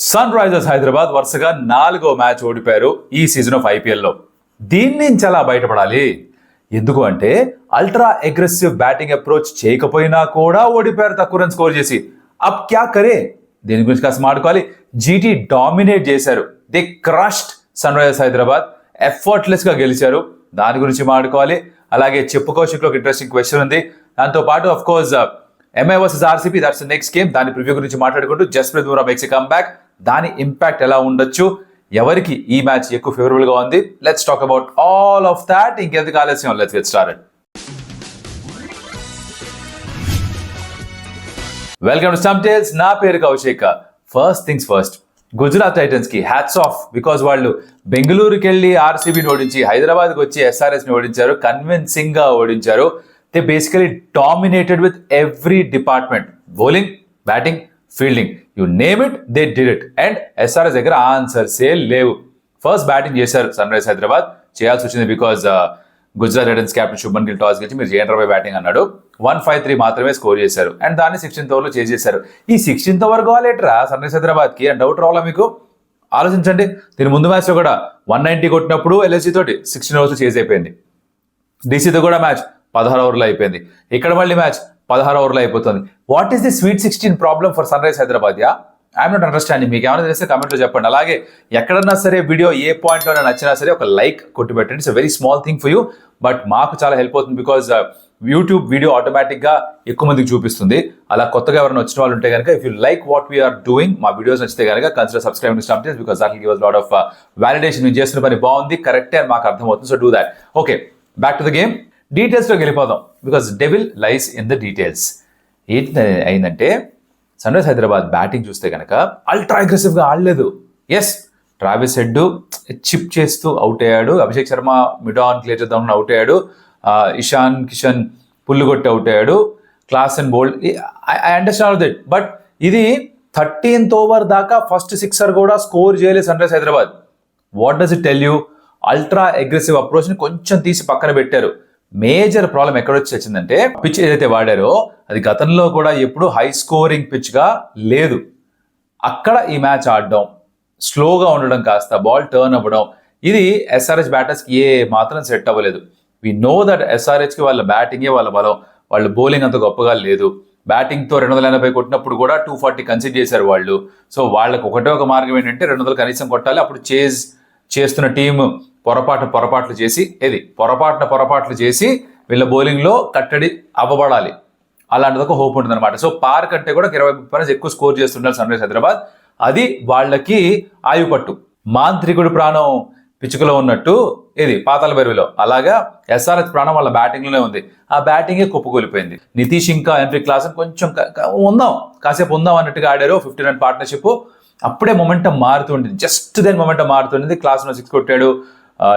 Sun Risers Hyderabad వరుసగా 4వ match ఓడిపోయారు ఈ సీజన్ ఆఫ్ ఐపీఎల్లో. దీని నుంచి ఎలా బయటపడాలి? ఎందుకు అంటే అల్ట్రా అగ్రెసివ్ బ్యాటింగ్ అప్రోచ్ చేయకపోయినా కూడా ఓడిపోయారు తక్కువ రన్ స్కోర్ చేసి. అబ్ క్యా కరే? దీని గురించి కాస్త మాట్లాడుకోవాలి. జీటీ డామినేట్ చేశారు. They crushed Sunrisers Hyderabad, effortless గా గెలిచారు. దాని గురించి మాట్లాడుకోవాలి. అలాగే చెప్పు కౌశిక్లో ఒక ఇంట్రెస్టింగ్ క్వశ్చన్ ఉంది. దాంతో పాటు of course MI versus RCB, that's next game. దాని ప్రివ్యూ గురించి మాట్లాడుకుంటూ Jasprit Bumrah makes a comeback, దాని ఇంపాక్ట్ ఎలా ఉండొచ్చు, ఎవరికి ఈ మ్యాచ్ ఎక్కువ ఫేవరబుల్ గా ఉంది, let's talk about all of that. ఇంకెందుకు ఆలస్యం, let's get started. Welcome to Stump Tales. నా పేరు Kaushik. First things first, Gujarat Titans కి హ్యాట్స్ ఆఫ్. బికాజ్ వాళ్ళు బెంగళూరుకి వెళ్ళి ఆర్సీబీని ఓడించి హైదరాబాద్కి వచ్చి ఎస్ఆర్ఎస్ ని ఓడించారు, కన్విన్సింగ్ గా ఓడించారు. They basically dominated with every department, bowling, batting, fielding, you name it, they did it. And SRH దగ్గర ఆన్సర్సే లేవు. ఫస్ట్ బ్యాటింగ్ చేశారు సన్ రైజర్స్ హైదరాబాద్, చేయాల్సి వచ్చింది because Gujarat Titans captain Shubman Gill toss గెలిచి మీరు చేయండి రవై బ్యాటింగ్ అన్నాడు. 153 మాత్రమే స్కోర్ చేశారు అండ్ దాన్ని 16th ఓవర్లో చేసేశారు. ఈ 16th ఓవర్ కావాలేట్రా సన్ రైజర్స్ హైదరాబాద్ కి అని డౌట్ రావాలా మీకు? ఆలోచించండి. దీని ముందు మ్యాచ్ లో కూడా 190 కొట్టినప్పుడు ఎల్ఎస్జీ తోటి 16 ఓవర్స్ చేజ్ అయిపోయింది. డీసీతో కూడా మ్యాచ్ 16 ఓవర్లో అయిపోయింది. ఇక్కడ మళ్ళీ మ్యాచ్ 16 ఓవర్లో అయిపోతుంది. What is the sweet 16 problem for Sunrisers Hyderabad? Yeah, I'm not understanding. మీకు ఏమైనా తెలిస్తే కమెంట్లో చెప్పండి. అలాగే ఎక్కడన్నా సరే వీడియో ఏ పాయింట్లో నచ్చినా సరే ఒక లైక్ కొట్టి పెట్టండి. It's very small thing for you, but మాకు చాలా హెల్ప్ అవుతుంది. బికాజ్ యూట్యూబ్ వీడియో ఆటోమేటిక్గా ఎక్కువ మందికి చూపిస్తుంది. అలా కొత్తగా ఎవరైనా వచ్చిన వాళ్ళు ఉంటే కనుక, if you like what we're doing, మా వీడియోస్ నచ్చితే కనుక consider subscribing Stump Tales, because that will give us lot of validation. మీరు చేస్తున్న పని బాగుంది, కరెక్టే అని మాకు అర్థమవుతుంది. So do that. Okay, back to the game. డీటెయిల్స్లోకి వెళ్ళిపోదాం, because devil lies in the details. ఏంటి అయిందంటే, సన్ రైజర్స్ హైదరాబాద్ బ్యాటింగ్ చూస్తే కనుక అల్ట్రా అగ్రెసివ్గా ఆడలేదు. ఎస్, ట్రావిస్ హెడ్ చిప్ చేస్తూ అవుట్ అయ్యాడు, Abhishek Sharma mid on clear చేద్దామని అవుట్ అయ్యాడు, ఇషాన్ కిషన్ పుల్లు కొట్టి అవుట్ అయ్యాడు, Klaasen and bowled. I understand that, but ఇది 13th ఓవర్ దాకా ఫస్ట్ సిక్సర్ కూడా స్కోర్ చేయలేదు Sunrisers Hyderabad. What does it tell you? Ultra aggressive అప్రోచ్ని కొంచెం తీసి పక్కన పెట్టారు. మేజర్ ప్రాబ్లం ఎక్కడొచ్చి వచ్చిందంటే, పిచ్ ఏదైతే వాడారో అది గతంలో కూడా ఎప్పుడు హై స్కోరింగ్ పిచ్గా లేదు. అక్కడ ఈ మ్యాచ్ ఆడడం, స్లోగా ఉండడం, కాస్త బాల్ టర్న్ అవ్వడం, ఇది ఎస్ఆర్హెచ్ బ్యాటర్స్కి ఏ మాత్రం సెట్ అవ్వలేదు. వి నో దట్ ఎస్ఆర్హెచ్కి వాళ్ళ బ్యాటింగే వాళ్ళ బలం, వాళ్ళ బౌలింగ్ అంత గొప్పగా లేదు. బ్యాటింగ్తో 280 కొట్టినప్పుడు కూడా 240 కన్సిడర్ చేశారు వాళ్ళు. సో వాళ్ళకి ఒకటే ఒక మార్గం ఏంటంటే 200 కనీసం కొట్టాలి. అప్పుడు చేజ్ చేస్తున్న టీము పొరపాట్లు చేసి వీళ్ళ బౌలింగ్లో కట్టడి అవ్వబడాలి. అలాంటిది ఒక హోప్ ఉంటుంది అనమాట. సో పార్ కంటే కూడా 20-30 రన్స్ ఎక్కువ స్కోర్ చేస్తుండాలి సన్ రైజర్స్ హైదరాబాద్. అది వాళ్ళకి ఆయుపట్టు. మాంత్రికుడు ప్రాణం పిచ్చుకలో ఉన్నట్టు ఇది పాతాళ భైరవిలో, అలాగా ఎస్ఆర్హెచ్ ప్రాణం వాళ్ళ బ్యాటింగ్లోనే ఉంది. ఆ బ్యాటింగే కుప్పకూలిపోయింది. నితీష్ ఇంకా ఎంట్రీ క్లాస్ కొంచెం కాసేపు ఉందాం అన్నట్టుగా ఆడారు. 50 రన్ పార్ట్నర్షిప్. అప్పుడే మొమెంటం మారుతుండింది, జస్ట్ దెన్ మొమెంటం మారుతుండింది. క్లాస్లో 6 కొట్టాడు,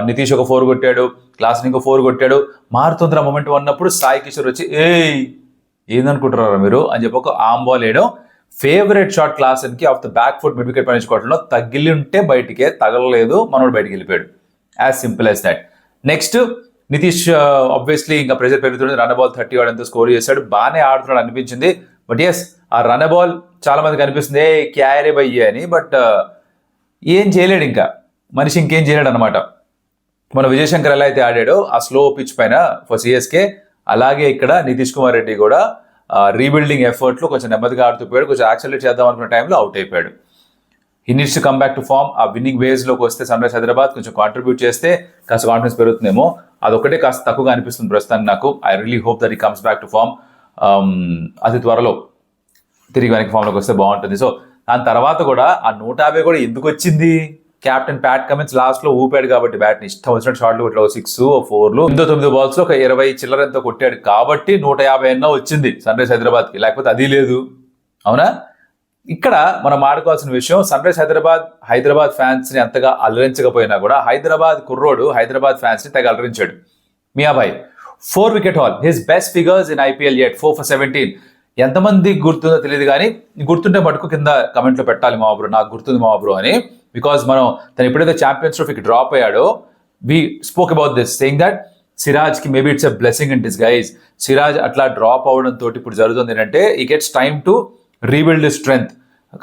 నితీష్ ఒక 4 కొట్టాడు, క్లాస్ ఇంకో 4 కొట్టాడు. మారుతుందిరా మొమెంటం అన్నప్పుడు సాయి కిషోర్ వచ్చి ఏందనుకుంటున్నారా మీరు అని చెప్పి ఒక ఆమ్ బాల్ వేయడం. ఫేవరెట్ షాట్ క్లాసన్కి off the back foot mid wicket పనిచుకోవడంలో తగిలి ఉంటే బయటికే తగలలేదు, మనోడు బయటికి వెళ్ళిపోయాడు. As simple as that. Next Nitish obviously ఇంకా ప్రెజర్ పెరుగుతుంది. రన్ బాల్ 30 వాడంతా స్కోర్ చేశాడు, బాగానే ఆడుతున్నాడు అనిపించింది. బట్ ఎస్, ఆ రన్ బాల్ చాలా మందికి అనిపిస్తుంది క్యారే బయ్యే అని, బట్ ఏం చేయలేడు, ఇంకా మనిషి ఇంకేం చేయలేడు అనమాట. మన విజయశంకర్ ఎలా అయితే ఆడాడో ఆ స్లో పిచ్ పైన ఫర్ సిఎస్కే, అలాగే ఇక్కడ నితీష్ కుమార్ రెడ్డి కూడా రీబిల్డింగ్ ఎఫర్ట్లో కొంచెం నెమ్మదిగా ఆడుతూ పోయాడు. కొంచెం యాక్సలరేట్ చేద్దాం అనుకున్న టైంలో అవుట్ అయిపోయాడు. He needs to come back to form. ఆ విన్నింగ్ వేస్లోకి వస్తే సన్ రైజర్స్ హైదరాబాద్ కొంచెం కాంట్రిబ్యూట్ చేస్తే కాస్త కాన్ఫిడెన్స్ పెరుగుతుందేమో. అదొకటే కాస్త తక్కువగా అనిపిస్తుంది ప్రస్తుతానికి నాకు. I really hope that he comes back to form. అతి త్వరలో తిరిగి వెనక్కి ఫామ్లోకి వస్తే బాగుంటుంది. సో దాని తర్వాత కూడా ఆ 150 కూడా ఎందుకు వచ్చింది? కెప్టెన్ ప్యాట్ కమిన్స్ లాస్ట్లో ఊపాడు కాబట్టి బ్యాట్ని ఇష్టం వచ్చినట్టు షాట్లు కొట్టాడు. 6, 4, 9 బాల్స్లో ఒక 20 చిల్లరంతో కొట్టాడు కాబట్టి 150 అన్నా వచ్చింది సన్ రైజర్స్ హైదరాబాద్కి, లేకపోతే అది లేదు. అవునా? ఇక్కడ మనం ఆడుకోవాల్సిన విషయం, సన్ రైజర్స్ హైదరాబాద్ ఫ్యాన్స్ని అంతగా అలరించకపోయినా కూడా హైదరాబాద్ కుర్రోడు హైదరాబాద్ ఫ్యాన్స్ని తెగ అలరించాడు. మియాభాయ్ 4 wicket haul, his best figures in IPL yet, 4 for 17. ఎంతమంది గుర్తుందో తెలియదు కానీ గుర్తుంటే మటుకు కింద కమెంట్లో పెట్టాలి మా బ్రో, నాకు గుర్తుంది మా బ్రో అని. బికాజ్ మనం తను ఎప్పుడైతే ఛాంపియన్స్ ట్రోఫీకి డ్రాప్ అయ్యాడో, we spoke about this saying that సిరాజ్కి maybe it's a blessing in disguise. Siraj అట్లా డ్రాప్ అవడంతో ఇప్పుడు జరుగుతుంది ఏంటంటే, he gets time to rebuild his strength.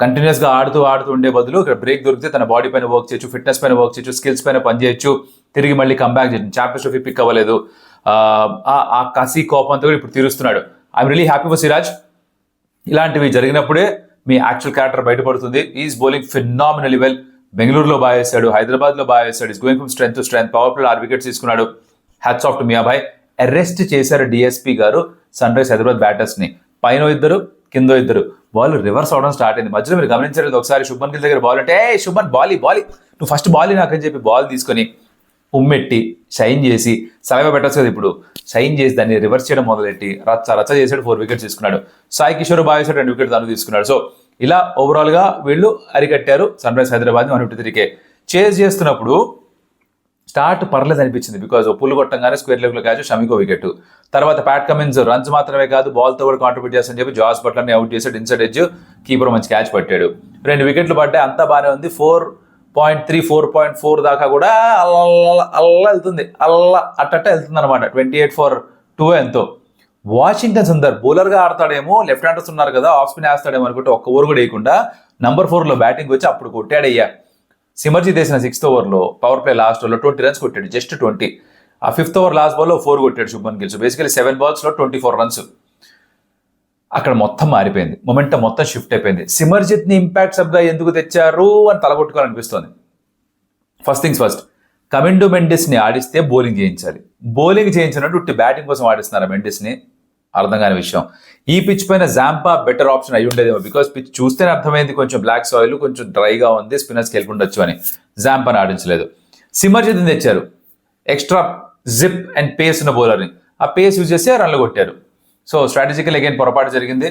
కంటిన్యూస్గా ఆడుతూ ఉండే బదులు ఇక్కడ బ్రేక్ దొరికితే తన బాడీ పైన వర్క్ చేయొచ్చు, ఫిట్నెస్ పైన వర్క్ చేయొచ్చు, స్కిల్స్ పైన పని చేయొచ్చు, తిరిగి మళ్ళీ కంబ్యాక్ చేయొచ్చు. ఛాంపియన్స్ ట్రోఫీ పిక్ అవ్వలేదు, ఆ కసి కోపంతో కూడా ఇప్పుడు తీరుస్తున్నాడు. I'm really happy for Siraj. ఇలాంటివి జరిగినప్పుడే మీ యాక్చువల్ క్యారెక్టర్ బయటపడుతుంది. He's bowling phenomenally well. బెంగళూరులో బాగా వేశాడు, హైదరాబాద్లో బాగా వేశాడు. He's going from strength to strength. Power play 6 wickets తీసుకున్నాడు. Hats off to Miyabhai. Arrest చేశారు డిఎస్పీ గారు సన్ రైజ్ హైదరాబాద్ బ్యాటర్స్ని. పైన ఇద్దరు, కింద ఇద్దరు. బాల్ రివర్స్ అవడం స్టార్ట్ అయింది. మధ్యలో మీరు గమనించలేదు ఒకసారి శుభ్మన్ గిల్ దగ్గర బాల్ అంటే, శుభ్మన్ బాలీ నువ్వు ఫస్ట్ బాల్ నాకని చెప్పి బాల్ తీసుకొని ఉమ్మెట్టి షైన్ చేసి సలహా పెట్టచ్చు కదా. ఇప్పుడు షైన్ చేసి దాన్ని రివర్స్ చేయడం మొదలెట్టి రచ్చ చేసాడు. 4 వికెట్స్ తీసుకున్నాడు. సాయి కిషోర్ బాగా వేసాడు, 2 వికెట్స్ తను తీసుకున్నాడు. సో ఇలా ఓవరాల్గా వీళ్ళు అరికట్టారు సన్ రైజ్ హైదరాబాద్ 153కే. చేజ్ చేస్తున్నప్పుడు స్టార్ట్ పర్లేదు అనిపించింది, బికాజ్ పుల్లు కొట్టంగానే స్క్వేర్ లెగ్లో క్యాచ్, షమికో వికెట్. తర్వాత ప్యాట్ కమిన్స్ రన్స్ మాత్రమే కాదు బాల్తో కూడా కాంట్రిబ్యూట్ చేస్తానని చెప్పి జాస్ బట్లర్ని అవుట్ చేశాడు. ఇన్సైడ్ ఎడ్జ్ కీపర్ మంచి క్యాచ్ పట్టాడు. 2 వికెట్లు పడ్డాయి, అంతా బాగానే ఉంది. 4.3, 4.4 దాకా కూడా అల్లా వెళ్తుంది, అట్ట వెళ్తుంది అనమాట. 28 for 2 ఎంతో. వాషింగ్టన్ సుందర్ బౌలర్గా ఆడతాడేమో, లెఫ్ట్ హ్యాండర్స్ ఉన్నారు కదా, ఆఫ్ స్పిన్ వేస్తాడేమో అనుకుంటే ఒక్క ఓవర్ కూడా వేయకుండా నంబర్ 4లో బ్యాటింగ్ వచ్చి అప్పుడు కొట్టాడయ్యా. సిమర్జీత్ వేసిన 6th ఓవర్లో పవర్ ప్లే లాస్ట్ ఓవర్లో 20 రన్స్ కొట్టాడు, జస్ట్ 20. ఆ 5th ఓవర్ లాస్ట్ బాల్లో 4 కొట్టాడు Shubman Gill. So basically 7 balls లో 24 రన్స్. అక్కడ మొత్తం మారిపోయింది, మొమెంటం మొత్తం షిఫ్ట్ అయిపోయింది. సిమర్జిత్ని ఇంపాక్ట్ సబ్గా ఎందుకు తెచ్చారు అని తలగొట్టుకోవాలనిపిస్తుంది. ఫస్ట్ థింగ్స్ ఫస్ట్, కమిండో మెండిస్ని ఆడిస్తే బౌలింగ్ చేయించాలి. బౌలింగ్ చేయించినట్టు బ్యాటింగ్ కోసం ఆడిస్తున్నారు మెండిస్ని, అర్థం కాని విషయం. ఈ పిచ్ పైన జాంపా బెటర్ ఆప్షన్ అయి ఉండేదేమో, బికాస్ పిచ్ చూస్తేనే అర్థమైంది కొంచెం బ్లాక్ సాయిల్, కొంచెం డ్రైగా ఉంది, స్పిన్నర్స్కి వెళ్ళకుండొచ్చు అని. జాంపాని ఆడించలేదు. సిమర్జిత్ని తెచ్చారు, ఎక్స్ట్రా జిప్ అండ్ పేస్ ఉన్న బౌలర్ని. ఆ పేస్ యూజ్ చేసి రన్లు కొట్టారు. సో స్ట్రాటజికల్ అగైన్ పొరపాటు జరిగింది.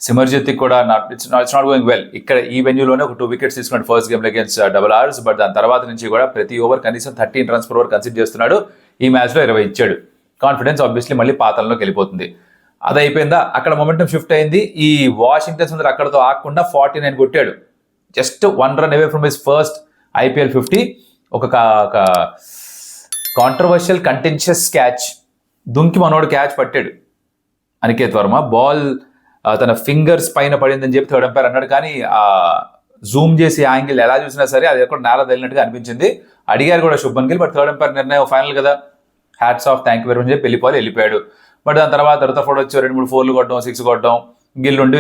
సిమర్జిత్కి కూడా ఇట్స్ నాట్ గోయింగ్ వెల్. ఇక్కడ ఈ వెన్యూలోనే ఒక 2 వికెట్స్ తీసుకున్నాడు first game against RRs. But దాని తర్వాత నుంచి కూడా ప్రతి ఓవర్ కనీసం 13 runs per over కన్సిడర్ చేస్తున్నాడు. ఈ మ్యాచ్లో 20 ఇచ్చాడు. కాన్ఫిడెన్స్ ఆబ్వియస్లీ మళ్ళీ పాతలంలోకి వెళ్ళిపోతుంది. అది అయిపోయిందా, అక్కడ మొమెంటం షిఫ్ట్ అయింది. ఈ వాషింగ్టన్ సుందర్ అక్కడతో ఆగకుండా 49 కొట్టాడు. Just 1 run away from his first IPL 50. ఒక కాంట్రవర్షియల్ కంటెన్షియస్ క్యాచ్ దుంకి మనోడు క్యాచ్ పట్టాడు. అనికేత్ వర్మ బాల్ తన ఫింగర్స్ పైన పడిందని చెప్పి థర్డ్ అంపైర్ అన్నాడు. కానీ ఆ జూమ్ చేసి యాంగిల్ ఎలా చూసినా సరే అది ఎక్కడ నేల తగిలినట్టుగా అనిపించింది. అడిగారు కూడా Shubman Gill, but third umpire నిర్ణయం ఫైనల్ కదా, hats off, thank you very much చెప్పి వెళ్ళిపోయాడు. బట్ దాని తర్వాత ఫోర్ వచ్చి 2-3 4 కొట్టడం, 6 కొట్టడం. గిల్ నుండి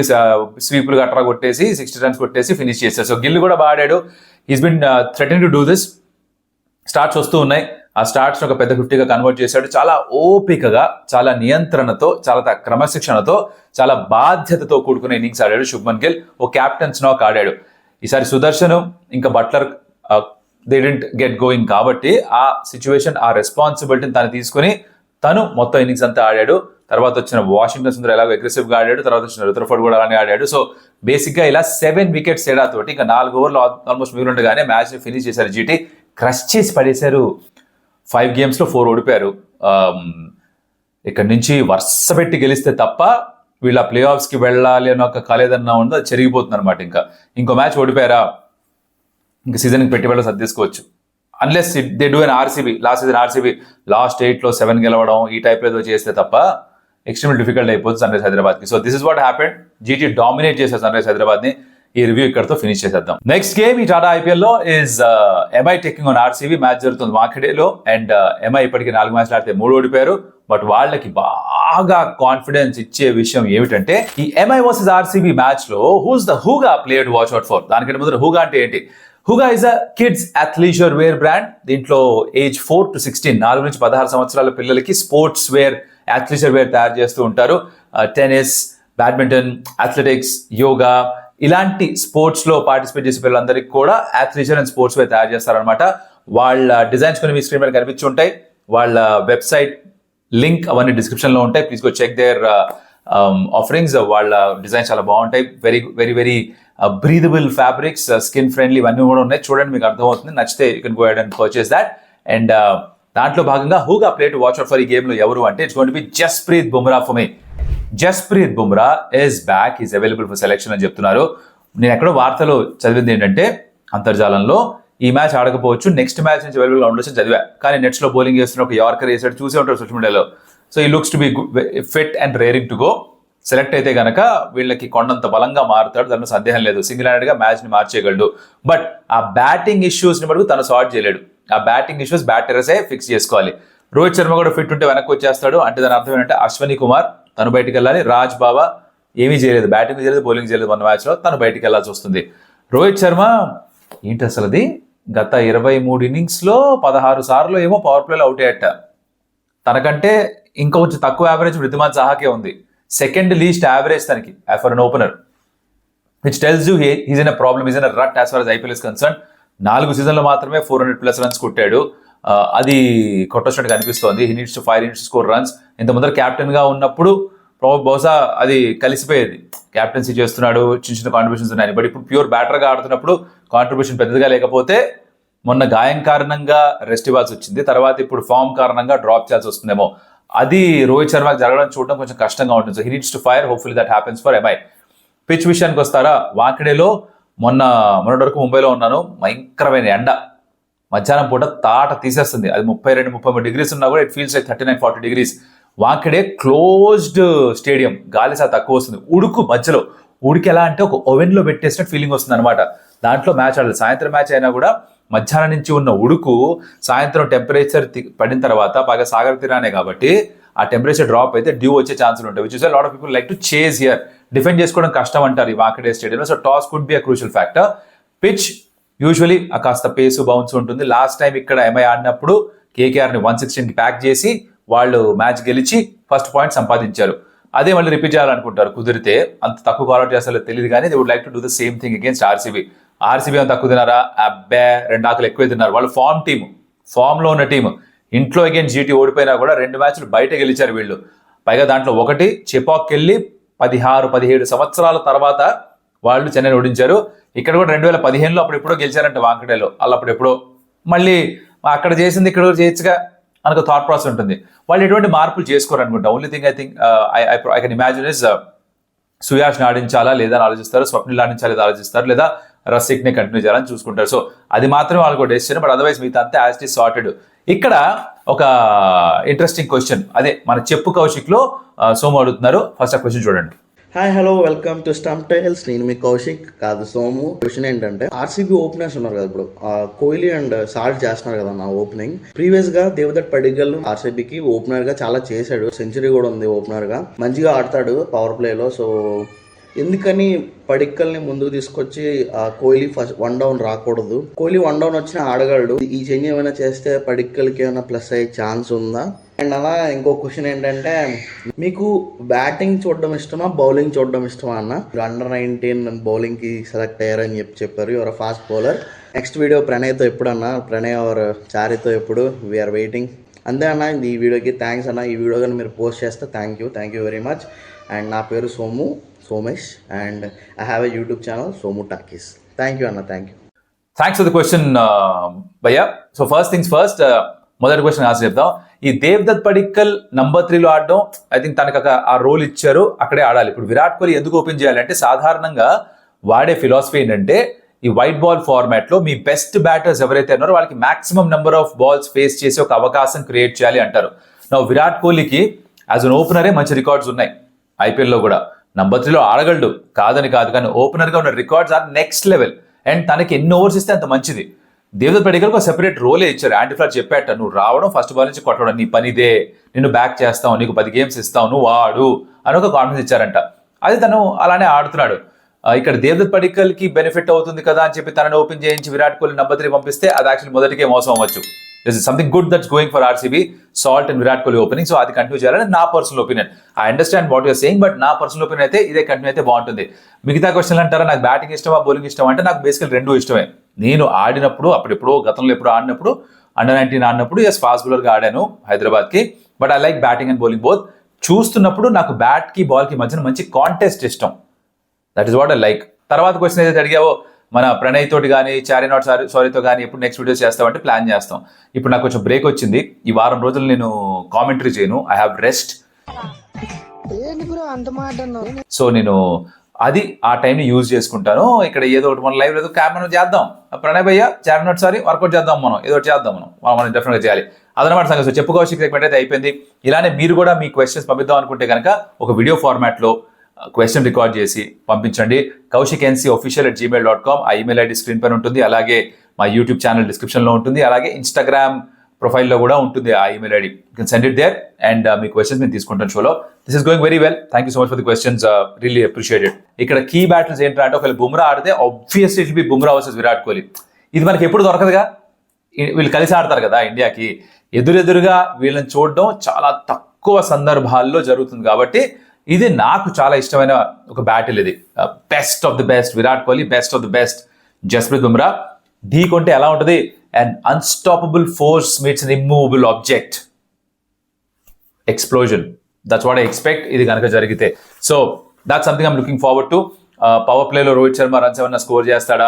స్వీపులు గట్రా కొట్టేసి 60 runs కొట్టేసి ఫినిష్ చేశారు. సో గిల్ కూడా బాగా ఆడాడు. Is been threatening to do this. Starts వస్తూ ఉన్నాయి. ఆ స్టార్ట్స్ ఒక పెద్ద 50గా కన్వర్ట్ చేశాడు. చాలా ఓపికగా, చాలా నియంత్రణతో, చాలా క్రమశిక్షణతో, చాలా బాధ్యతతో కూడుకున్న ఇన్నింగ్స్ ఆడాడు శుభ్మన్ గిల్. ఓ క్యాప్టెన్స్ నాక్ ఆడాడు. ఈసారి సుదర్శన్ ఇంకా Buttler they didn't get going కాబట్టి ఆ సిచ్యువేషన్, ఆ రెస్పాన్సిబిలిటీని తను తీసుకుని తను మొత్తం ఇన్నింగ్స్ అంతా ఆడాడు. తర్వాత వచ్చిన వాషింగ్టన్ సుందర్ ఎలాగో అగ్రెసివ్గా ఆడాడు. తర్వాత వచ్చిన రుద్రఫర్డ్ కూడా అలానే ఆడాడు. సో బేసిక్గా ఇలా 7 వికెట్స్ తేడాతోటి ఇంకా 4 ఓవర్లు ఆల్మోస్ట్ మిగిలిండగానే మ్యాచ్ని ఫినిష్ చేశారు. జీటీ క్రష్ చేసి పడేశారు. 5 games లో 4 ఓడిపోయారు. ఇక్కడ నుంచి వరుస పెట్టి గెలిస్తే తప్ప వీళ్ళ ప్లే ఆఫ్స్కి వెళ్ళాలి అని ఒక కలేదన్నా ఉందో అది చెరిగిపోతుంది అనమాట. ఇంకో మ్యాచ్ ఓడిపోయారా ఇంకా సీజన్కి పెట్టి వెళ్ళి సర్దేసుకోవచ్చు. Unless they do an RCB. Last season RCB last 8లో 7 గెలవడం ఈ టైప్లో ఏదో చేస్తే తప్ప ఎక్స్ట్రీమ్లీ డిఫికల్ట్ అయిపోతుంది సన్ రైజ్ హైదరాబాద్కి. So this is what happened. GT dominate చేశారు సన్ రైజ్ హైదరాబాద్ని. ఈ రివ్యూ ఇక్కడతో ఫినిష్ చేసేద్దాం. నెక్స్ట్ గేమ్ ఈ టాటా ఐపీఎల్లో is MI taking on RCB. Match జరుగుతుంది వాంఖడేలో. అండ్ ఎంఐ ఇప్పటికి 4 మ్యాచ్లు ఆడితే 3 ఓడిపోయారు. బట్ వాళ్ళకి బాగా కాన్ఫిడెన్స్ ఇచ్చే విషయం ఏమిటంటే ఈ ఎంఐ వర్సెస్ ఆర్సీబీ మ్యాచ్ లో who's the Hooga player to watch out for. దానికంటే ముందు హూగా అంటే ఏంటి? Hooga is a kids athleisure wear brand. దీంట్లో ఏజ్ 4 to 16, 4 నుంచి 16 సంవత్సరాల పిల్లలకి స్పోర్ట్స్ వేర్, అథ్లీజర్ వేర్ తయారు చేస్తూ ఉంటారు. టెన్నిస్, బ్యాడ్మింటన్, అథ్లెటిక్స్, యోగా ఇలాంటి స్పోర్ట్స్లో పార్టిసిపేట్ చేసే పిల్లలందరికీ కూడా అథ్లీజర్ అండ్ స్పోర్ట్స్ వేర్ తయారు చేస్తారనమాట. వాళ్ళ డిజైన్స్ కొన్ని మీ స్క్రీన్ మీద కనిపించి ఉంటాయి. వాళ్ళ వెబ్సైట్ లింక్ అవన్నీ డిస్క్రిప్షన్లో ఉంటాయి. Please go check their offerings. వాళ్ళ డిజైన్స్ చాలా బాగుంటాయి. Very very very breathable fabrics, skin friendly ఇవన్నీ కూడా ఉన్నాయి. చూడండి, మీకు అర్థమవుతుంది. నచ్చితే you can go ahead and purchase that. And దాంట్లో భాగంగా Hooga play to watch out for ఈ గేమ్లో ఎవరు అంటే it's going to be Jasprit Bumrah for me. Jasprit Bumrah is back, is available for selection అని చెప్తున్నారు. నేను ఎక్కడో వార్తలో చదివింది ఏంటంటే అంతర్జాలంలో ఈ మ్యాచ్ ఆడకపోవచ్చు, నెక్స్ట్ మ్యాచ్ నుంచి అవైలబుల్గా ఉండొచ్చు చదివా. కానీ నెట్స్లో బౌలింగ్ చేస్తున్న ఒక యార్కర్ వేసాడు, చూసే ఉంటారు సోషల్ మీడియాలో. సో ఈ looks to be fit and rearing to go. Select అయితే గనక వీళ్ళకి కొండంత బలంగా మారుతాడు, దానిలో సందేహం లేదు. సింగిల్ హ్యాండెడ్ గా మ్యాచ్ ని మార్చేయగలడు. బట్ ఆ బ్యాటింగ్ ఇష్యూస్ ని మటుకు తను సాల్వ్ చేయలేడు. ఆ బ్యాటింగ్ ఇష్యూస్ బ్యాటర్సే ఫిక్స్ చేసుకోవాలి. రోహిత్ శర్మ కూడా ఫిట్ ఉంటే వెనక్కి వచ్చేస్తాడు. అంటే దాని అర్థం ఏంటంటే అశ్వని కుమార్ తను బయటికి వెళ్ళాలి. రాజ్ బాబా ఏమీ చేయలేదు, బ్యాటింగ్ చేయలేదు, బౌలింగ్ చేయలేదు మొన్న మ్యాచ్ లో, తను బయటికి వెళ్ళాల్సి వస్తుంది. రోహిత్ శర్మ ఏంటి అసలు అది గత 23 innings లో 16 సార్లు ఏమో పవర్ ప్లేలో అవుట్ అయ్యట. తనకంటే ఇంకా కొంచెం తక్కువ యావరేజ్ వృద్ధిమాన్ సాహాకే ఉంది. సెకండ్ లీస్ట్ యావరేజ్ తనకి for an opener, which tells you he's in a problem, he's in a rut as for as IPL is concerned. 4 సీజన్లో మాత్రమే 400+ runs కొట్టాడు. అది కొట్టొచ్చినట్టుగా అనిపిస్తోంది. He needs to 5 innings to score runs. ఇంత ముందర captain గా ఉన్నప్పుడు బహుశా అది కలిసిపోయేది. క్యాప్టెన్సీ చేస్తున్నాడు, చిన్న చిన్న కాంట్రిబ్యూషన్స్ ఉన్నాయి. బట్ ఇప్పుడు ప్యూర్ బ్యాటర్గా ఆడుతున్నప్పుడు కాంట్రిబ్యూషన్ పెద్దగా లేకపోతే మొన్న గాయం కారణంగా రెస్ట్ ఇవ్వాల్సి వచ్చింది. తర్వాత ఇప్పుడు ఫామ్ కారణంగా డ్రాప్ చేయాల్సి వస్తుందేమో. అది రోహిత్ శర్మకి జరగడం చూడడం కొంచెం కష్టంగా ఉంటుంది. So he needs to fire, hopefully that happens for MI. Pitch విషయానికి వస్తారా, వాంఖడేలో మొన్నటి వరకు ముంబైలో ఉన్నాను, భయంకరమైన ఎండ, మధ్యాహ్నం పూట తాట తీసేస్తుంది. అది 32-33 degrees ఉన్నా కూడా it feels like 39-40 degrees. Wankhede closed stadium, గాలి చాలా తక్కువ వస్తుంది, ఉడుకు మధ్యలో. ఉడికి ఎలా అంటే ఒక ఓవెన్ లో పెట్టేసినట్టు ఫీలింగ్ వస్తుంది అనమాట. దాంట్లో మ్యాచ్ ఆడాలి. సాయంత్రం మ్యాచ్ అయినా కూడా మధ్యాహ్నం నుంచి ఉన్న ఉడుకు సాయంత్రం టెంపరేచర్ పడిన తర్వాత, బాగా సాగర్ తీరానే కాబట్టి ఆ టెంపరేచర్ డ్రాప్ అయితే డ్యూ వచ్చే ఛాన్సులు ఉంటాయి. Which is lot of people like to chase here. Defend చేసుకోవడం కష్టం అంటారు ఈ వాంఖడే స్టేడియంలో. So toss could be a crucial factor. Pitch usually కాస్త పేసు బౌన్స్ ఉంటుంది. లాస్ట్ టైం ఇక్కడ MI ఆడినప్పుడు KKRని 116కి ప్యాక్ చేసి వాళ్ళు మ్యాచ్ గెలిచి ఫస్ట్ పాయింట్ సంపాదించారు. అదే మళ్ళీ రిపీట్ చేయాలనుకుంటారు కుదిరితే. అంత తక్కువ క్వాలిటీ చేస్తారో తెలియదు కానీ they would like to do the same thing against RCB. అంత తక్కువ తినారా? అబ్బే, 2 ఆకులు ఎక్కువే తిన్నారు. వాళ్ళు ఫామ్ లో ఉన్న టీం. ఇంట్లో అగేన్స్ GT ఓడిపోయినా కూడా 2 మ్యాచ్లు బయట గెలిచారు వీళ్ళు. పైగా దాంట్లో ఒకటి చెపాక్కి వెళ్ళి 16-17 సంవత్సరాల తర్వాత వాళ్ళు చెన్నైని ఓడించారు. ఇక్కడ కూడా 2015లో అప్పుడు ఎప్పుడో గెలిచారంట వాంఖడేలో. వాళ్ళు అప్పుడు ఎప్పుడో మళ్ళీ అక్కడ చేసింది ఇక్కడ చేయొచ్చుగా మనకు థాట్ ప్రాసెస్ ఉంటుంది. వాళ్ళు ఎటువంటి మార్పులు చేసుకోరు అనుకుంటా. Only thing I think I can imagine is సుయాష్ని ఆడించాలా లేదా అని ఆలోచిస్తారు, స్వప్నిల్ ఆడించాలి లేదా ఆలోచిస్తారు, లేదా రసిక్ని కంటిన్యూ చేయాలని చూసుకుంటారు. సో అది మాత్రమే వాళ్ళకు డెసిషన్. బట్ అదర్వైజ్ మిగతా అంతే యాజ్ ఇట్ ఈస్ సార్టెడ్. ఇక్కడ ఒక ఇంట్రెస్టింగ్ క్వశ్చన్, అదే మన చెప్పు కౌశిక్లో సోము అడుగుతున్నారు. ఫస్ట్ ఆ క్వశ్చన్ చూడండి. Hi hello welcome to stump tiles. నేను మీ కౌశిక్ కాదు సోము. క్వశ్చన్ ఏంటంటే RCB ఓపెనర్స్ ఉన్నారు కదా, ఇప్పుడు కోహ్లీ అండ్ సాల్ట్ చేస్తున్నారు కదా నా ఓపెనింగ్. ప్రీవియస్ గా దేవదత్ పడిక్కల్ RCBకి ఓపెనర్ గా చాలా చేశాడు, సెంచరీ కూడా ఉంది ఓపెనర్ గా, మంచిగా ఆడతాడు పవర్ ప్లేలో. సో ఎందుకని పడిక్కల్ని ముందుకు తీసుకొచ్చి కోహ్లీ ఫస్ట్ 1 down రాకూడదు? కోహ్లీ 1 down వచ్చినా ఆడగలడు. ఈ చేంజ్ ఏమైనా చేస్తే పడిక్కల్కి ఏమైనా ప్లస్ అయ్యే ఛాన్స్ ఉందా? అండ్ అలా ఇంకో క్వశ్చన్ ఏంటంటే, మీకు బ్యాటింగ్ చూడడం ఇష్టమా, బౌలింగ్ చూడడం ఇష్టమా అన్న? Under-19 బౌలింగ్కి సెలెక్ట్ అయ్యారని చెప్పారు. Your fast bowler. Next video ప్రణయ్తో ఎప్పుడన్నా, ప్రణయ్ ఆర్ చారితో ఎప్పుడు? We're waiting. అంతే అన్న, ఈ వీడియోకి థ్యాంక్స్ అన్న. ఈ వీడియో కానీ మీరు పోస్ట్ చేస్తే thank you very much. And నా పేరు Somesh and I have a YouTube channel Somu talkies. Thank you అన్న, thank you. Thanks for the question భయ్యా. సో ఫస్ట్ థింగ్స్ ఫస్ట్, మొదటి క్వశ్చన్ ఆన్సర్ చెప్తాం. ఈ దేవదత్ పడిక్కల్ నంబర్ 3లో ఆడడం, ఐ థింక్ తనకు ఆ రోల్ ఇచ్చారు, అక్కడే ఆడాలి. ఇప్పుడు విరాట్ కోహ్లీ ఎందుకు ఓపెన్ చేయాలంటే, సాధారణంగా వాడే ఫిలాసఫీ ఏంటంటే, ఈ వైట్ బాల్ ఫార్మాట్ లో మీ బెస్ట్ బ్యాటర్స్ ఎవరైతే ఉన్నారో వాళ్ళకి maximum number of balls face చేసి ఒక అవకాశం క్రియేట్ చేయాలి అంటారు. నా విరాట్ కోహ్లీకి యాజ్ అన్ ఓపెనరే మంచి రికార్డ్స్ ఉన్నాయి. IPL లో కూడా నంబర్ 3లో ఆడగలడు, కాదని కాదు, కానీ ఓపెనర్ గా ఉన్న records are next level. And తనకి ఎన్ని ఓవర్స్ ఇస్తే అంత మంచిది. దేవదత్ పడిక్కల్కి ఒక సెపరేట్ రోలే ఇచ్చారు. యాంటీ ఫ్లాట్ చెప్పాట, నువ్వు రావడం, ఫస్ట్ బాల్ నుంచి కొట్టడం నీ పనిదే, నిన్ను బ్యాక్ చేస్తావు, నీకు 10 games ఇస్తావు, నువ్వు ఆడు అని ఒక కాన్ఫిడెన్స్ ఇచ్చారంట. అది తను అలానే ఆడుతున్నాడు. ఇక్కడ దేవదత్ పడిక్కల్కి బెనిఫిట్ అవుతుంది కదా అని చెప్పి తనని ఓపెన్ చేయించి విరాట్ కోహ్లీ నంబర్ 3 పంపిస్తే అది యాక్చువల్లీ మొదటికే మోసం అవ్వచ్చు. This is something good that's going for RCB, salt and Virat Kohli opening. So అది కంటిన్యూ చేయాలని నా personal opinion. I understand what you're saying, but నా పర్సనల్ ఒపీనియన్ అయితే ఇదే కంటిన్యూ అయితే బాగుంటుంది. మిగతా క్వశ్చన్లు అంటారా, నాకు బ్యాటింగ్ ఇష్టమా బౌలింగ్ ఇష్టమా అంటే, నాకు బేసికల్ 2 ఇష్టమే. నేను ఆడినప్పుడు, అప్పుడెప్పుడో గతంలో ఎప్పుడో ఆడినప్పుడు, Under-19 ఆడినప్పుడు ఫాస్ట్ బౌలర్గా ఆడాను హైదరాబాద్కి. But I like batting and bowling both. చూస్తున్నప్పుడు నాకు బ్యాట్కి బాల్కి మధ్యన మంచి కాంటెస్ట్ ఇష్టం. That is what I like. తర్వాత క్వశ్చన్ ఏదైతే అడిగావో, మన ప్రణయ్ తోటి కానీ సారీతో కానీ ఎప్పుడు నెక్స్ట్ వీడియోస్ చేస్తామంటే ప్లాన్ చేస్తాం. ఇప్పుడు నాకు కొంచెం బ్రేక్ వచ్చింది. ఈ వారం రోజులు నేను కామెంటరీ చేయను. I have rest. సో నేను అది ఆ టైంని యూజ్ చేసుకుంటాను. ఇక్కడ ఏదో ఒకటి మనం లైవ్ లేదు క్యాబ్ మనం చేద్దాం. ప్రణయ్ భయ్య వర్కౌట్ చేద్దాం, మనం ఏదో ఒకటి చేద్దాం, మనం డెఫినెట్గా చేయాలి. అదనమాట సంగతి. చెప్పు కౌశిక్ సెగ్మెంట్ అయితే అయిపోయింది. ఇలానే మీరు కూడా మీ క్వశ్చన్స్ పంపిద్దాం అనుకుంటే కనుక ఒక వీడియో ఫార్మాట్లో క్వశ్చన్ రికార్డ్ చేసి పంపించండి. kaushikNCofficial@gmail.com ఆ ఈమెయిల్ ఐడి స్క్రీన్ పైన ఉంటుంది. అలాగే మా యూట్యూబ్ ఛానల్ డిస్క్రిప్షన్లో ఉంటుంది. అలాగే ఇన్స్టాగ్రామ్ ప్రొఫైల్లో కూడా ఉంటుంది ఆ email ID. You can send it there and మీ క్వశ్చన్స్ నేను తీసుకుంటాను షోలో. This is going very well. Thank you so much for the questions, really appreciated. ఇక్కడ కీ బ్యాటిల్స్ ఏంటంటే ఒకవేళ బుమ్రా ఆడితే obviously it be Bumrah versus Virat Kohli. ఇది మనకి ఎప్పుడు దొరకదుగా, వీళ్ళు కలిసి ఆడతారు కదా ఇండియాకి. ఎదురెదురుగా వీళ్ళని చూడడం చాలా తక్కువ సందర్భాల్లో జరుగుతుంది కాబట్టి ఇది నాకు చాలా ఇష్టమైన ఒక బ్యాటిల్. ఇది best of the best Virat Kohli, best of the best Jasprit Bumrah. ఢీ కొంటే ఎలా ఉంటుంది? An unstoppable force meets an immovable object. Explosion. That's what I expect. ఇది కనుక జరిగితే. So that's something I'm looking forward to. Power ప్లేలో రోహిత్ శర్మ రన్స్ ఏమన్నా స్కోర్ చేస్తాడా?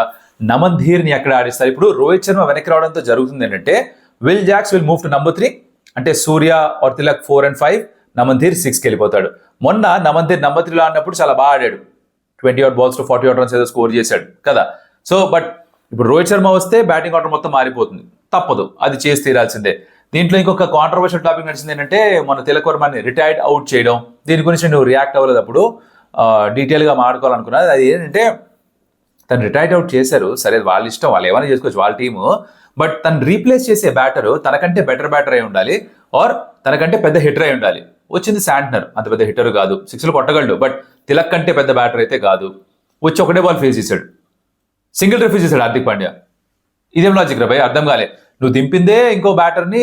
నమన్ ధీర్ని ఎక్కడ ఆడిస్తారు? ఇప్పుడు రోహిత్ శర్మ వెనక్కి రావడంతో జరుగుతుంది ఏంటంటే Will Jacks will move to number 3. అంటే సూర్య ఆర్ తిలక్ 4 and 5, నమన్ ధీర్ 6కి వెళ్ళిపోతాడు. మొన్న నమన్ ధీర్ నంబర్ 3లో ఆడినప్పుడు చాలా బాగా ఆడాడు. 20 odd balls to 40 odd runs ఏదో స్కోర్ చేశాడు కదా. సో బట్ ఇప్పుడు రోహిత్ శర్మ వస్తే బ్యాటింగ్ ఆర్డర్ మొత్తం మారిపోతుంది, తప్పదు, అది చేసి తీరాల్సిందే. దీంట్లో ఇంకొక కాంట్రవర్షియల్ టాపిక్ నడిచింది ఏంటంటే మన తిలక్ వర్మని రిటైర్డ్ అవుట్ చేయడం. దీని గురించి నేను రియాక్ట్ అవ్వలేదు, అప్పుడు డీటెయిల్గా మాట్లాడుకోవాలనుకున్నాను. అది ఏంటంటే తను రిటైర్డ్ అవుట్ చేశారు, సరే వాళ్ళ ఇష్టం, వాళ్ళు ఏమైనా చేసుకోవచ్చు, వాళ్ళ టీము. బట్ తను రీప్లేస్ చేసే బ్యాటరు తనకంటే బెటర్ బ్యాటర్ అయి ఉండాలి, ఆర్ తనకంటే పెద్ద హిటర్ అయి ఉండాలి. వచ్చింది శాంట్నర్, అంత పెద్ద హిటర్ కాదు, 6లు కొట్టగలడు, బట్ తిలక్ కంటే పెద్ద బ్యాటర్ అయితే కాదు. వచ్చి ఒకటే బాల్ ఫేస్ చేశాడు, సింగిల్ రిఫ్యూజ్ చేశాడు హార్దిక్ పాండ్యా. ఇదేం లాజిక్ రా భయ్, అర్థం కాలే. నువ్వు దింపిందే ఇంకో బ్యాటర్ని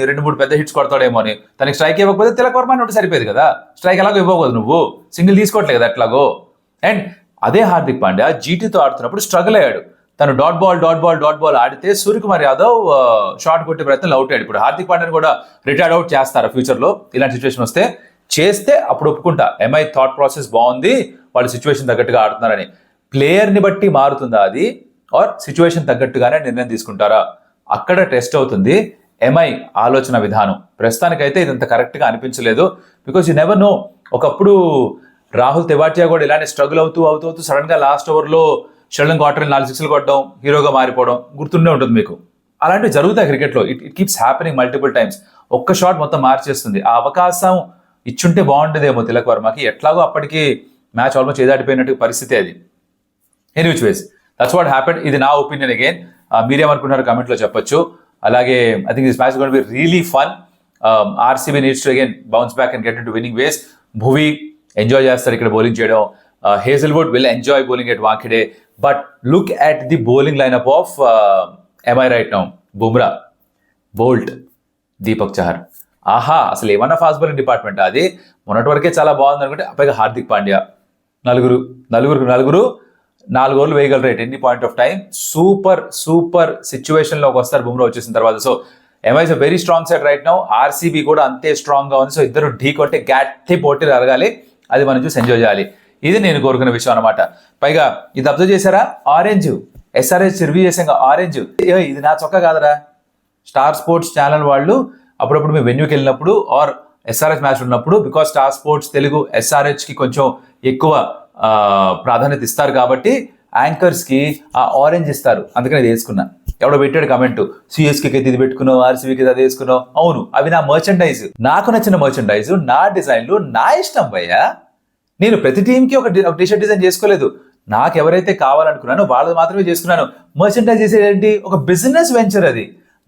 2-3 పెద్ద హిట్స్ కొడతాడేమో అని, తనకి స్ట్రైక్ ఇవ్వకపోతే తిలక్ వర్మ ఉంటే సరిపోయేది కదా. స్ట్రైక్ ఎలాగో ఇవ్వకూడదు, నువ్వు సింగిల్ తీసుకోవట్లేదు కదా ఎట్లాగో. అండ్ అదే హార్దిక్ పాండ్యా జీటీతో ఆడుతున్నప్పుడు స్ట్రగుల్ అయ్యాడు. తను డాట్ బాల్ ఆడితే సూర్యకుమార్ యాదవ్ షాట్ కొట్టే ప్రయత్నం అవుట్ అయ్యాడు. ఇప్పుడు హార్దిక్ పాండ్యాని కూడా రిటైర్డ్ అవుట్ చేస్తారా ఫ్యూచర్లో ఇలాంటి సిచ్యువేషన్ వస్తే? చేస్తే అప్పుడు ఒప్పుకుంటా, ఎంఐ థాట్ ప్రాసెస్ బాగుంది, వాళ్ళు సిచ్యువేషన్ తగ్గట్టుగా ఆడుతున్నారని. ప్లేయర్ని బట్టి మారుతుందా అది, ఆర్ సిచ్యువేషన్ తగ్గట్టుగానే నిర్ణయం తీసుకుంటారా? అక్కడ టెస్ట్ అవుతుంది ఎంఐ ఆలోచన విధానం. ప్రస్తుతానికైతే ఇదంత కరెక్ట్గా అనిపించలేదు, బికాజ్ యూ నెవర్ నో. ఒకప్పుడు రాహుల్ తెవాటియా కూడా ఇలానే స్ట్రగుల్ అవుతూ సడన్గా లాస్ట్ ఓవర్లో షెల్డన్ కాటన్ 4 6లు కొట్టడం, హీరోగా మారిపోవడం గుర్తుండే ఉంటుంది మీకు. అలాంటివి జరుగుతాయి క్రికెట్లో. It keeps happening multiple times. ఒక్క షాట్ మొత్తం మార్చేస్తుంది. ఆ అవకాశం ఇచ్చుంటే బాగుంటుందేమో తిలక్ వర్మకి. ఎట్లాగో అప్పటికి మ్యాచ్ ఆల్మోస్ట్ ఏదాటిపోయినట్టు పరిస్థితి అది. Any which ways that's what happened. ఇది నా ఒపీనియన్ అగైన్. మీరేమనుకుంటున్నారు కమెంట్లో చెప్పొచ్చు. అలాగే I think this match going to be really fun. RCB needs to again bounce back and get in to winning ways. Bhuvi enjoy చేస్తారు ఇక్కడ బౌలింగ్ చేయడం. Hazlewood will enjoy bowling at Wankhede. But look at the bowling lineup of MI right now. Bumrah, Boult, Deepak Chahar. ఆహా, అసలు ఏమన్నా fast bowling department అది. మొన్నటి వరకే చాలా బాగుంది అనుకుంటే పైగా హార్దిక్ పాండ్యా. నలుగురు 4 ఓవర్లు వేయగలరు at any point of time. Super సిచ్యువేషన్లోకి వస్తారు బుమ్రా వచ్చేసిన తర్వాత. So MI is a very strong side right now. RCB కూడా అంతే స్ట్రాంగ్గా ఉంది. సో ఇద్దరు ఢీ కొట్టే గట్టి పోటీలు అరగాలి, అది మనం చూసి ఎంజాయ్ చేయాలి. ఇది నేను కోరుకున్న విషయం అనమాట. పైగా ఇది అబ్జర్వ్ చేశారా, ఆరెంజ్ ఎస్ఆర్హెచ్ రివ్యూ చేసాక ఆరెంజ్, ఇది నా చొక్కా కాదరా. స్టార్ స్పోర్ట్స్ ఛానల్ వాళ్ళు అప్పుడప్పుడు మేము వెన్యూకి వెళ్ళినప్పుడు ఆర్ ఎస్ఆర్హెచ్ మ్యాచ్ ఉన్నప్పుడు, బికాస్ స్టార్ స్పోర్ట్స్ తెలుగు ఎస్ఆర్హెచ్కి కొంచెం ఎక్కువ ప్రాధాన్యత ఇస్తారు కాబట్టి యాంకర్స్కి ఆ ఆరెంజ్ ఇస్తారు. అందుకని అది వేసుకున్నా. ఎవడో పెట్టాడు కమెంట్, సిఎస్కేకి అయితే ఇది పెట్టుకున్నావు, ఆర్సీబీకి అది వేసుకున్నావు. అవును, అవి నా మర్చెండైజ్, నాకు నచ్చిన మర్చెండైజ్, నా డిజైన్లు, నా ఇష్టం భయ్యా. నేను ప్రతి టీంకి ఒక టీషర్ట్ డిజైన్ చేసుకోలేదు. నాకు ఎవరైతే కావాలనుకున్నానో వాళ్ళది మాత్రమే చేసుకున్నాను. మర్చెండైజ్ చేసేది ఒక బిజినెస్ వెంచర్ అది.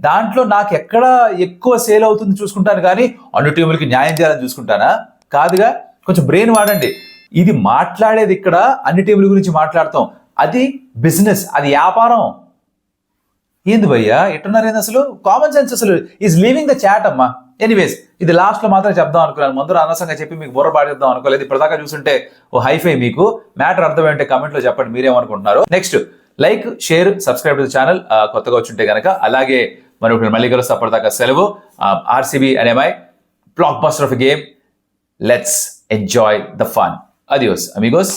దాంట్లో నాకు ఎక్కడ ఎక్కువ సేల్ అవుతుంది చూసుకుంటాను, కానీ అన్ని టీములకి న్యాయం చేయాలని చూసుకుంటానా? కాదుగా. కొంచెం బ్రెయిన్ వాడండి. ఇది మాట్లాడేది ఇక్కడ అన్ని టీముల గురించి మాట్లాడతాం, అది బిజినెస్, అది వ్యాపారం. ఏంది భయ్యా ఎట్టున్నారేంది అసలు? కామన్ సెన్స్ అసలు ఈజ్ లీవింగ్ ద చాట్ అమ్మా. ఎనీవేస్, ఇది లాస్ట్లో మాత్రం చెప్దాం అనుకున్నాను. ముందర అనవసరంగా చెప్పి మీకు బుర్ర పాడేద్దాం అనుకోలేదు. ఇప్పటిదాకా చూస్తుంటే ఓ హైఫై మీకు మ్యాటర్ అర్థమైంటే కమెంట్లో చెప్పండి మీరేమనుకుంటున్నారు. Next like, share, subscribe to the channel కొత్తగా వచ్చుంటే కనుక. అలాగే మనం మళ్ళీ కలుస్తాం. అప్పటిదాకా సెలవు. RCB and MI block buster of a game. Let's enjoy the fun. Adios, amigos.